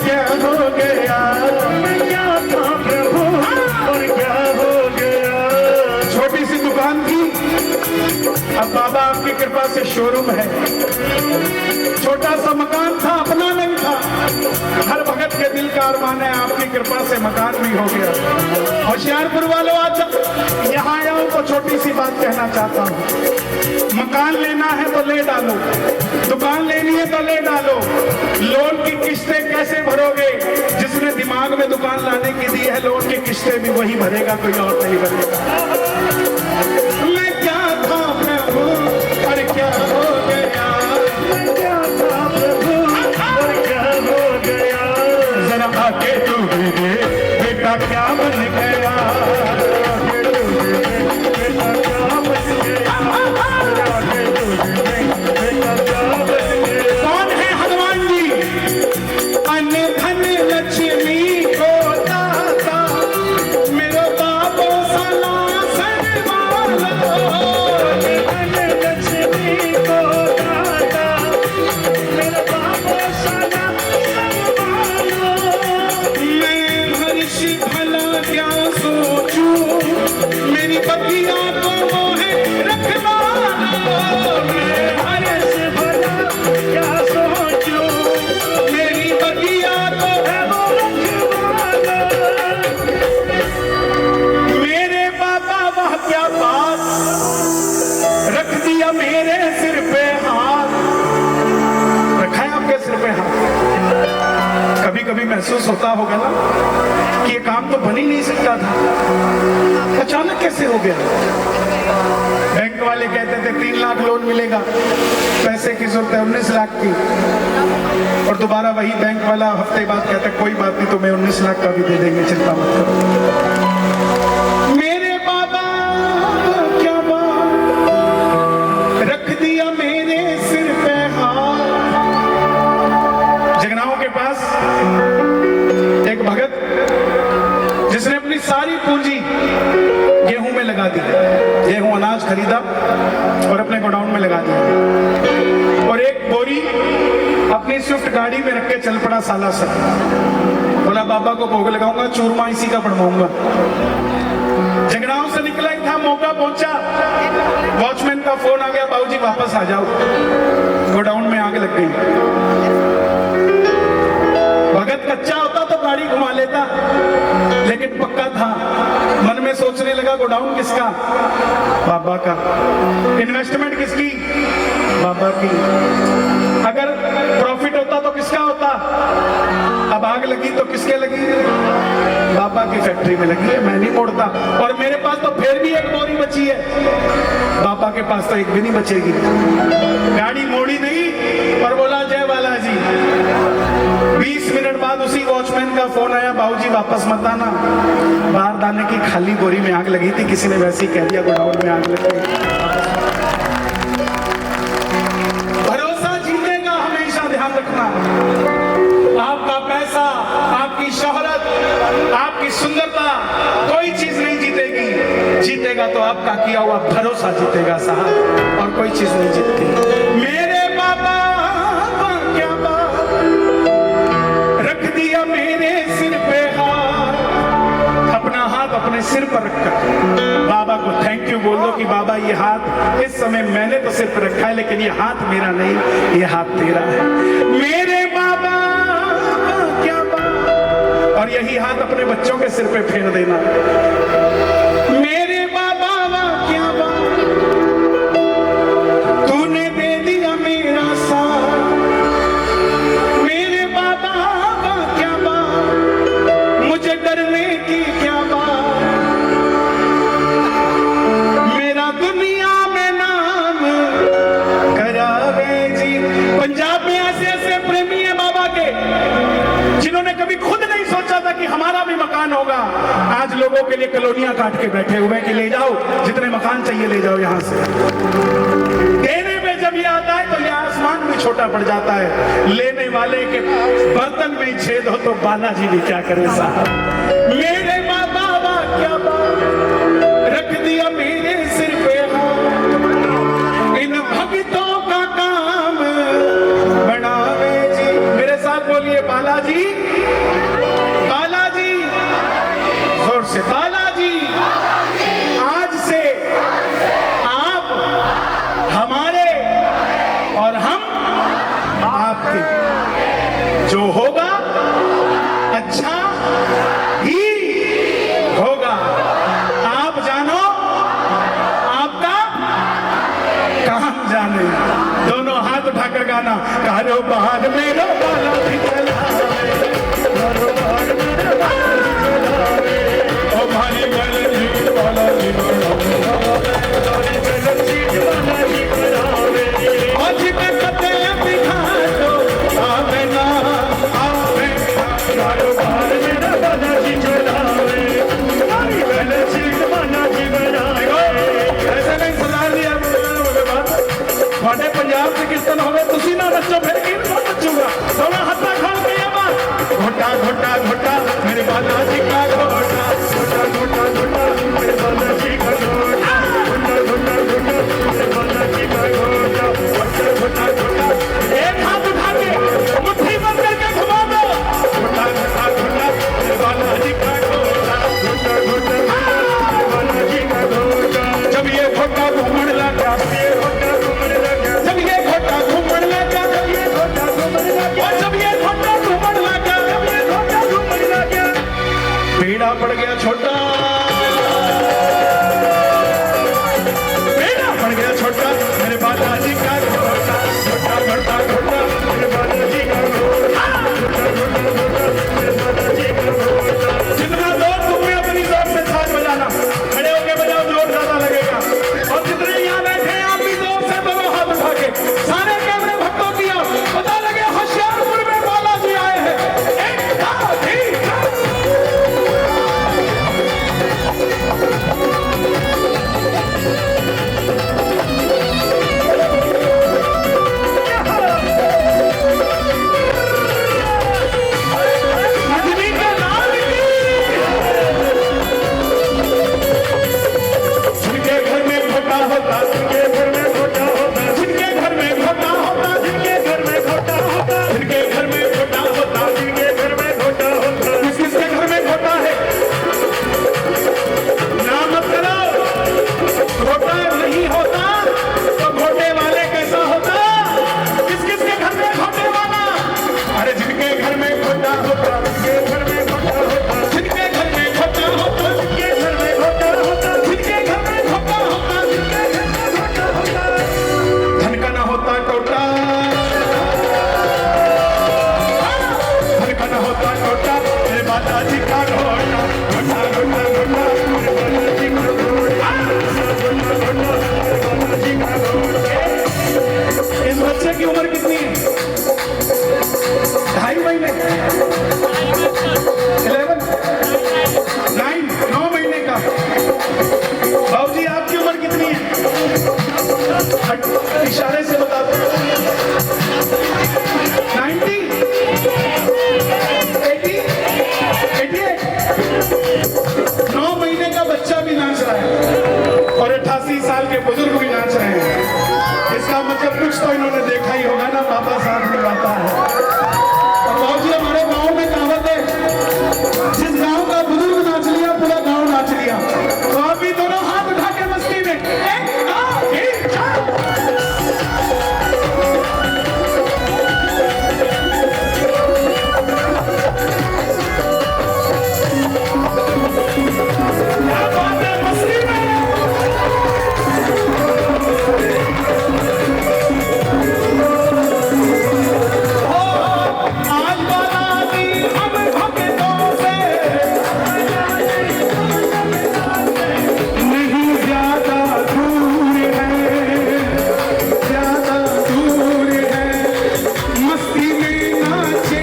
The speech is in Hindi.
क्या हो गया, मैं क्या था प्रभु और क्या हो गया। छोटी सी दुकान थी, अब बाबा आपकी कृपा से शोरूम है। छोटा सा मकान था, अपना नहीं था। हर भगत के दिल का अरमान है, आपकी कृपा से मकान भी हो गया। होशियारपुर वालों, आज यहाँ आया हूं तो छोटी सी बात कहना चाहता हूँ। मकान लेना है तो ले डालो, दुकान लेनी है तो ले डालो। लोन की किस्तें कैसे भरोगे? जिसने दिमाग में दुकान लाने की दी है, लोन की किस्तें भी वही भरेगा, कोई और नहीं भरेगा। मैं क्या था प्रभु और क्या हो गया, मैं क्या था प्रभु और क्या हो गया। जरा आके तू भी दे बेटा क्या बन गया, बेटा क्या बन गया, आके तू भी दे बेटा क्या बन गया। कौन है हनुमान जी? अन्न धन लक्ष्मी को दाता, मेरा बाबो सला सरवालो। अन्न धन लक्ष्मी को दाता, मेरा बाबो सला सरवालो। मैं हर्ष भला क्या सोचूं, मेरी बगिया को मोहे रखवालो। मैं हर्ष भला क्या सोचूं, मेरी बगिया को रखवालो। मेरे बाबा वह क्या बात, रख दिया मेरे सिर पे हाथ। रखा है आपके सिर पे हाथ। कभी कभी महसूस होता होगा ना कि ये काम तो बन ही नहीं सकता था, अचानक कैसे हो गया। बैंक वाले कहते थे 3 लाख लोन मिलेगा, पैसे की जरूरत है 19 लाख की, और दोबारा वही बैंक वाला हफ्ते बाद कहता कोई बात नहीं, तुम्हें 19 लाख का भी दे देंगे, चिंता मत करो। मेरे बाबा क्या बात, रख दिया मेरे सिर पे हाथ। जगनाओं के पास एक भगत, जिसने अपनी सारी पूंजी गेहूं में लगा दी। गेहूं अनाज खरीदा और अपने गोडाउन में लगा दिया, और एक बोरी अपनी स्विफ्ट गाड़ी में रख के चल पड़ा साला सर। बोला बाबा को भोग लगाऊंगा, चूरमा इसी का बनवाऊंगा। जगनाओं से निकला ही था, मौका पहुंचा, वॉचमैन का फोन आ गया, बाबूजी वापस आ जाओ, गोडाउन में आग लग गई। भगत कच्चा होता तो गाड़ी घुमा लेता, लेकिन पक्का था। मन में सोचने लगा गोडाउन किसका? बाबा का। इन्वेस्टमेंट किसकी? बाबा की। अगर प्रॉफिट होता तो किसका होता? अब आग लगी तो किसके लगी? बाबा की फैक्ट्री में लगी है, मैं नहीं मोड़ता। और मेरे पास तो फिर भी एक बोरी बची है, बाबा के पास तो एक भी नहीं बचेगी। गाड़ी मोड़ी नहीं और बोला जय बालाजी। 20 मिनट बाद उसी वॉचमैन का फोन आया, बाबूजी वापस मत आना, बाहर दाने की खाली बोरी में आग लगी थी, किसी ने वैसे ही कह दिया गोडाउन में आग लग गई। भरोसा जीतेगा, हमेशा ध्यान रखना। आपका पैसा, आपकी शोहरत, आपकी सुंदरता कोई चीज नहीं जीतेगी। जीतेगा तो आपका किया हुआ भरोसा जीतेगा साहब, और कोई चीज नहीं जीतती। मेरे बाबा क्या बात, रख दिया मेरे सिर पे हाथ। अपना हाथ अपने सिर पर रखकर बाबा को थैंक यू बोल दो कि बाबा ये हाथ इस समय मैंने तो सिर पर रखा है, लेकिन ये हाथ मेरा नहीं, ये हाथ तेरा है। मेरे बाबा क्या बात, और यही हाथ अपने बच्चों के सिर पे फेर देना। मेरे बाबा क्या बात, तूने दे दिया मेरा साथ। मेरे बाबा क्या बात, मुझे डरने की क्या बात। मेरा दुनिया में नाम करावे जी। पंजाब में ऐसे ऐसे प्रेमी है बाबा के, जिन्होंने कभी खुद नहीं सोचा था कि हमारा भी मकान होगा। आज लोगों के लिए कॉलोनियां काट के बैठे हुए कि ले जाओ, जितने मकान चाहिए ले जाओ यहां से। देने में जब ये आता है तो ये आसमान भी छोटा पड़ जाता है। लेने वाले के बर्तन में छेद हो तो बालाजी भी क्या करे साहब। मेरे बाबा क्या बात, रख दिया मेरे सिर पे हाथ। इन भक्तों का काम बनावे जी। मेरे साथ बोलिए बालाजी कारोबार मेरा बालाजी चलावे, कारोबार मेरा बालाजी चलावे। ओ भारी बालाजी बालाजी बनावे, बालाजी बालाजी बनावे। आज मैं कते दिखा दो आवे ना आवे ना, कारोबार मेरा बालाजी चलावे, भारी बालाजी बालाजी बनावे। ऐसे नहीं सलाह लिया ਤੁਹਾਡੇ ਪੰਜਾਬ ਦੇ ਕੀਰਤਨ ਹੋਵੇ ਤੁਸੀਂ ਨਾ ਨੱਚੋ ਫਿਰ ਕੀ ਨੱਚੂਗਾ। ਦੋਵੇਂ ਹੱਥਾਂ ਖੋਲ ਕੇ ਆਵਾਂ ਘੋਟਾ ਘੋਟਾ ਘੋਟਾ ਮੇਰੇ ਬਾਲਾ ਜੀ ਦਾ ਘੋਟਾ, ਘੋਟਾ ਘੋਟਾ ਘੋਟਾ ਮੇਰੇ ਬਾਲਾ ਜੀ ਦਾ ਘੋਟਾ, ਘੋਟਾ ਘੋਟਾ ਘੋਟਾ ਮੇਰੇ ਬਾਲਾ ਜੀ ਦਾ ਘੋਟਾ, ਘੋਟਾ घोटा घोटा। एक हाथ उठा के मुट्ठी बंद करके घुमा दो, घोटा घोटा घोटा मेरे बाला जी का घोटा, घोटा घोटा मेरे बाला जी का घोटा। जब ये घोटा घूमने लगा, ये घोटा घूमने लगा, जब ये घोटा घूमने लगा, जब ये घोटा घूमने लगा, जब ये घोटा घूमने लगा, जब ये घोटा घूमने लगा, बेड़ा पड़ गया छोटा, बेड़ा पड़ गया छोटा मेरे बाला जी का घोटा, घोटा घोटा घोटा मेरे बाला जी का घोटा, घोटा घोटा घोटा मेरे बाला जी का घोटा। जितना जोर तुम्हें अपनी जोर से साज बजाना, खड़े होके बजाओ जोर ज्यादा लगेगा। और जितने यहाँ बैठे हैं आप भी जोर से दोनों हाथ उठा के सारे कैमरे भक्तों की ओर पता लगे होशियारपुर में बालाजी आए हैं। एक होता टोटा मेरे बाला जी